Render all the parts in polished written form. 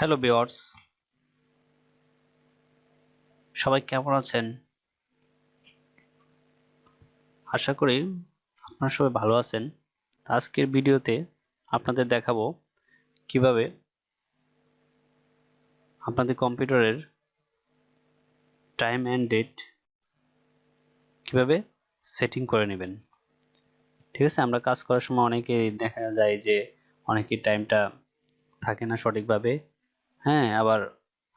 Hello viewers, সবাই কেমন আছেন? আশা করি আপনারা সবাই ভালো আছেন। আজকের ভিডিওতে আপনাদের দেখাবো কিভাবে আপনাদের কম্পিউটারের টাইম এন্ড ডেট কিভাবে সেটিং করে নেবেন। ঠিক আছে, আমরা কাজ করার সময় অনেকে দেখা যায় যে অনেকের টাইমটা থাকে না সঠিকভাবে। হ্যাঁ, আবার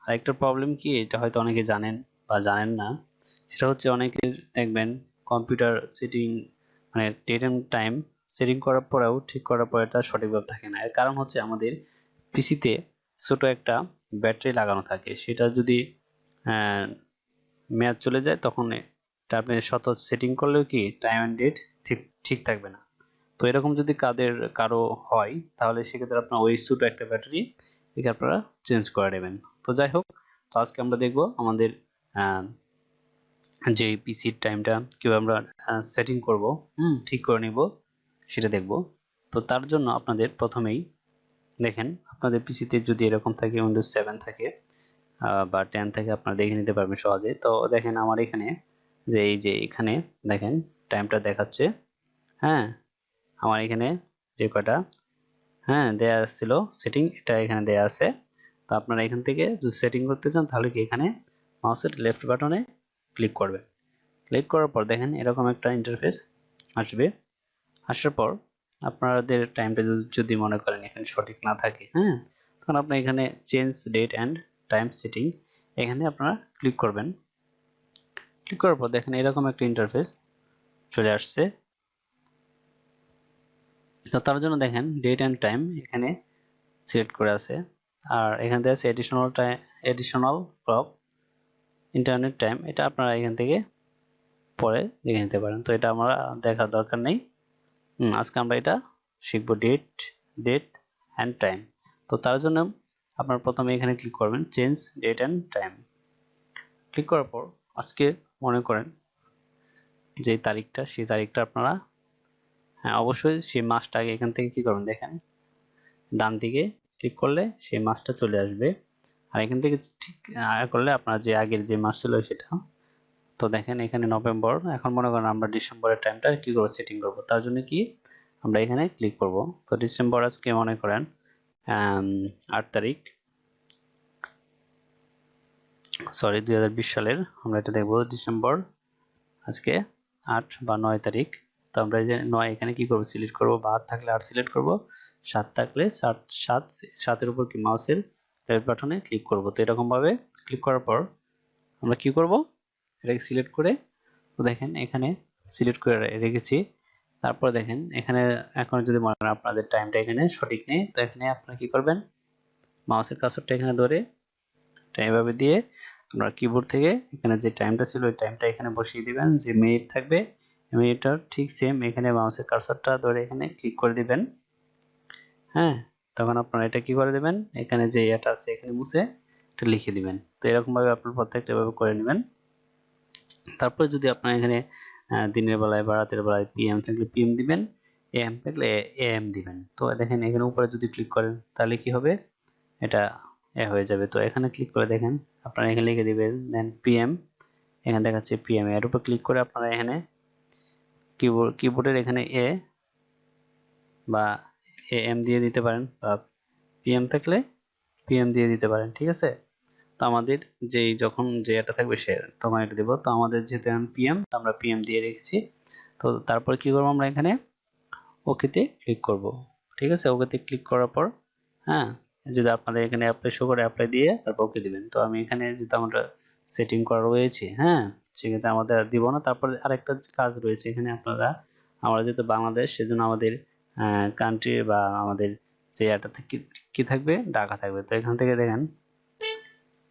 আরেকটা প্রবলেম কি, এটা হয়তো অনেকে জানেন বা জানেন না, সেটা হচ্ছে অনেকের দেখবেন কম্পিউটার সেটিং মানে ডেট এন্ড টাইম সেটিং করার পরেও ঠিক করার পরে তা সঠিকভাবে থাকে না। এর কারণ হচ্ছে আমাদের পিসিতে ছোট একটা ব্যাটারি লাগানো থাকে, সেটা যদি মেয়াদ চলে যায় তখন এটা আপনি শত সেটিং করলেও কি টাইম এন্ড ডেট ঠিক ঠিক থাকবে না। তো এরকম যদি কারো হয় তাহলে সেক্ষেত্রে আপনার ওই ছোট একটা ব্যাটারি একে আপনারা চেঞ্জ করে নেবেন। তো যাই হোক, তো আজকে আমরা দেখব আমাদের যে পিসির টাইমটা কিভাবে আমরা সেটিং করব, ঠিক করে নিব সেটা দেখব। তো তার জন্য আপনাদের প্রথমেই দেখেন, আপনাদের পিসিতে যদি এরকম থাকে উইন্ডোজ 7 থাকে বা 10 থাকে, আপনারা দেখে নিতে পারবেন সহজে। তো দেখেন আমার এখানে যে এই যে এখানে দেখেন টাইমটা দেখাচ্ছে। হ্যাঁ, আমার এখানে যে কটা দেয়া ছিল সেটিং, এটা এখানে দেয়া আছে। তো আপনারা এখান থেকে যদি সেটিং করতে চান তাহলে কি এখানে মাউসের লেফট বাটনে ক্লিক করবেন। ক্লিক করার পর দেখেন এরকম একটা ইন্টারফেস আসবে। আসার পর আপনাদের টাইমটা যদি মনে করেন এখানে সঠিক না থাকে, তখন আপনি এখানে change date and time setting এখানে আপনারা ক্লিক করবেন। ক্লিক করার পর দেখেন এরকম একটা ইন্টারফেস চলে আসছে। তো তার জন্য দেখেন ডেট অ্যান্ড টাইম এখানে সিলেক্ট করে আছে, আর এখান থেকে আছে additional time, additional clock, internet time, এটা আপনারা এখান থেকে পরে দেখে নিতে পারেন। তো এটা আমরা দেখার দরকার নেই। আজকে আমরা এটা শিখব ডেট ডেট অ্যান্ড টাইম। তো তার জন্য আপনার প্রথমে এখানে ক্লিক করবেন change date and time. Click করার পর আজকে মনে করেন যে তারিখটা, সেই তারিখটা আপনারা অবশ্যই সেই মাসটা আগে এখান থেকে কি করবেন, দেখেন ডান দিকে ক্লিক করলে সেই মাসটা চলে আসবে। আর এখান থেকে ঠিক করলে আপনার যে আগের যে মাস ছিল সেটা। তো দেখেন এখানে নভেম্বর, এখন মনে করেন আমরা ডিসেম্বরের টাইমটা কি করব, সেটিং করব। তার জন্য কি আমরা এখানে ক্লিক করব। তো ডিসেম্বর আজকে মনে করেন 8 তারিখ, সরি 2020 সালের আমরা এটা দেখব ডিসেম্বর আজকে 8 বা 9 তারিখ। তো আমরা এই যে 9 এখানে কি করব, সিলেক্ট করব, বা 8 থাকলে 8 সিলেক্ট করব, 7 থাকলে 7 এর উপর কি মাউসের রাইট বাটনে ক্লিক করব। তো এরকম ভাবে ক্লিক করার পর আমরা কি করব, এটাকে সিলেক্ট করে, তো দেখেন এখানে সিলেক্ট করে রেখেছি। তারপর দেখেন এখানে এখন যদি মনে করেন আপনাদের টাইমটা এখানে সঠিক নেই, তো এখানে আপনারা কি করবেন, মাউসের কার্সরটা এখানে ধরে এভাবে দিয়ে আপনার কিবোর্ড থেকে এখানে যে টাইমটা ছিল ওই টাইমটা এখানে বসিয়ে দিবেন। যে মিনিট থাকবে মিনিটটা ঠিক সেম এখানে মাউসের কার্সরটা ধরে এখানে ক্লিক করে দিবেন। হ্যাঁ, তখন আপনারা এটা কি করে দিবেন, এখানে যে এটা আছে এখানে মুছে এটা লিখে দিবেন। তো এরকম ভাবে আপনারা প্রত্যেকটা ভাবে করে নেবেন। তারপরে যদি আপনার এখানে দিনের বেলায় বা রাতের বেলায় পিএম থাকলে পিএম দিবেন, এএম থাকলে এএম দিবেন। তো দেখেন এখানে উপরে যদি ক্লিক করেন তাহলে কি হবে, এটা হয়ে যাবে। তো এখানে ক্লিক করে দেখেন আপনারা এখানে লিখে দিবেন দেন পিএম, এখানে দেখাচ্ছে পিএম, এর উপর ক্লিক করে আপনারা এখানে কিবোর্ডের এখানে এ বা এএম দিয়ে দিতে পারেন, বা পিএম থাকলে পিএম দিয়ে দিতে পারেন। ঠিক আছে, তো আমাদের যেই যখন যে এটা থাকবে সে তখন এটা দেব। তো আমাদের যেহেতু এখন পিএম, আমরা পিএম দিয়ে রেখেছি। তো তারপর কি করবো, আমরা এখানে ওকেতে ক্লিক করব। ঠিক আছে, ওকেতে ক্লিক করার পর যদি আপনাদের এখানে অ্যাপ্লাই শো করে অ্যাপ্লাই দিয়ে তারপর ওকে দিবেন। তো আমি এখানে যেহেতু আমরা সেটিং করা রয়েছে, সেক্ষেত্রে আমাদের দিব না। তারপর আরেকটা কাজ রয়েছে এখানে, আপনারা আমরা যেহেতু বাংলাদেশ সেজন্য আমাদের কান্ট্রি বা আমাদের যে এটা থেকে কি থাকবে, ঢাকা থাকবে। তো এখান থেকে দেখেন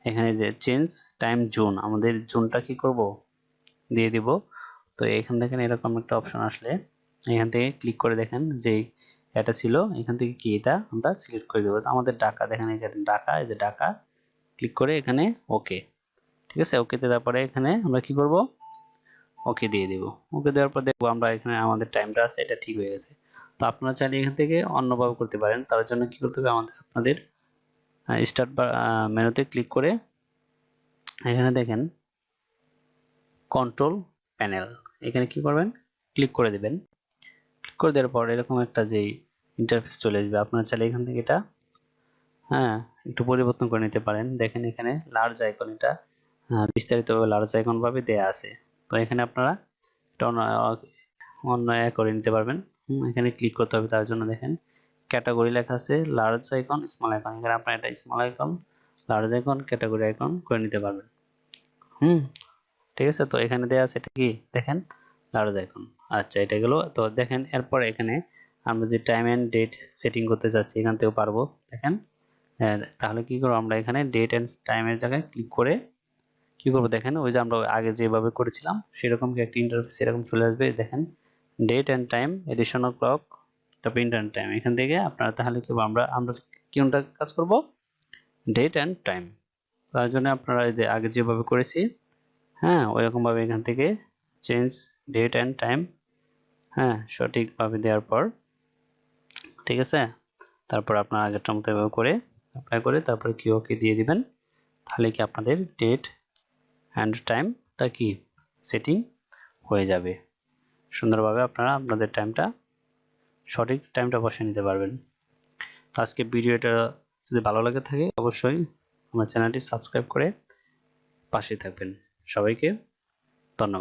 এখানে যে চেঞ্জ টাইম জোন, আমাদের জোনটা কি করব, দিয়ে দিব। তো এখান থেকে এরকম একটা অপশন আসলে এখান থেকে ক্লিক করে দেখেন যে এটা ছিল, এখান থেকে কি এটা আমরা সিলেক্ট করে দেবো। আমাদের ঢাকা, দেখেন এখানে ঢাকা, এই যে ঢাকা ক্লিক করে এখানে ওকে। ঠিক আছে, ওকেতে তারপরে এখানে আমরা কি করব, ওকে দিয়ে দিব। ওকে দেওয়ার পর দেখবো আমরা এখানে আমাদের টাইমটা আছে এটা ঠিক হয়ে গেছে। তো আপনারা চাইলে এখান থেকে অন্যভাবে করতে পারেন। তার জন্য কি করতে হবে, আপনাদের স্টার্ট মেনুতে ক্লিক করে এখানে দেখেন কন্ট্রোল প্যানেল, এখানে কি করবেন ক্লিক করে দিবেন। ক্লিক করে দেওয়ার পর এরকম একটা যেই ইন্টারফেস চলে আসবে, আপনারা চাইলে এখান থেকে এটা একটু পরিবর্তন করে নিতে পারেন। দেখেন এখানে লার্জ আইকন, এটা বিস্তারিতভাবে লার্জ আইকন ভাবে দেয়া আছে। তো এখানে আপনারা এটা অন্য করে নিতে পারবেন। এখানে ক্লিক করতে হবে, তার জন্য দেখেন ক্যাটাগরি লেখা আছে লার্জ আইকন স্মল আইকন, এখানে আপনারা এটা small icon large icon category icon করে নিতে পারবেন। ঠিক আছে, তো এখানে দেয়া আছে এটা কি দেখেন লার্জ আইকন। আচ্ছা এটা গেল। তো দেখেন এরপর এখানে আমরা যে টাইম এন্ড ডেট সেটিং করতে যাচ্ছি এখান থেকেও পারবো। দেখেন তাহলে কি করব, আমরা এখানে ডেট এন্ড টাইমের জায়গায় ক্লিক করে কি করব, দেখেন ওই যে আমরা আগে যেভাবে করেছিলাম সেরকম কি একটা ইন্টারফেস এরকম চলে আসবে। দেখেন date and time additional clock, তারপর ইন্টারনেট টাইম, এখান থেকে আপনারা তাহলে কি আমরা কোনটা কাজ করব, ডেট এন্ড টাইম। তার জন্য আপনারা এই যে আগে যেভাবে করেছি ওইরকম ভাবে এখান থেকে চেঞ্জ ডেট এন্ড টাইম সঠিকভাবে দেওয়ার পর, ঠিক আছে, তারপর আপনার আগেরটার মতো এভাবে করে অ্যাপ্লাই করে তারপরে কি ওকে দিয়ে দিবেন। তাহলে কি আপনাদের ডেট অ্যান্ড টাইমটা কি সেটিং হয়ে যাবে। সুন্দরভাবে আপনারা আপনাদের সঠিক টাইমটা বসিয়ে নিতে পারবেন। আজকে ভিডিওটা যদি ভালো লাগে থাকে অবশ্যই আমার চ্যানেলটি সাবস্ক্রাইব করে পাশে থাকবেন। সবাইকে ধন্যবাদ।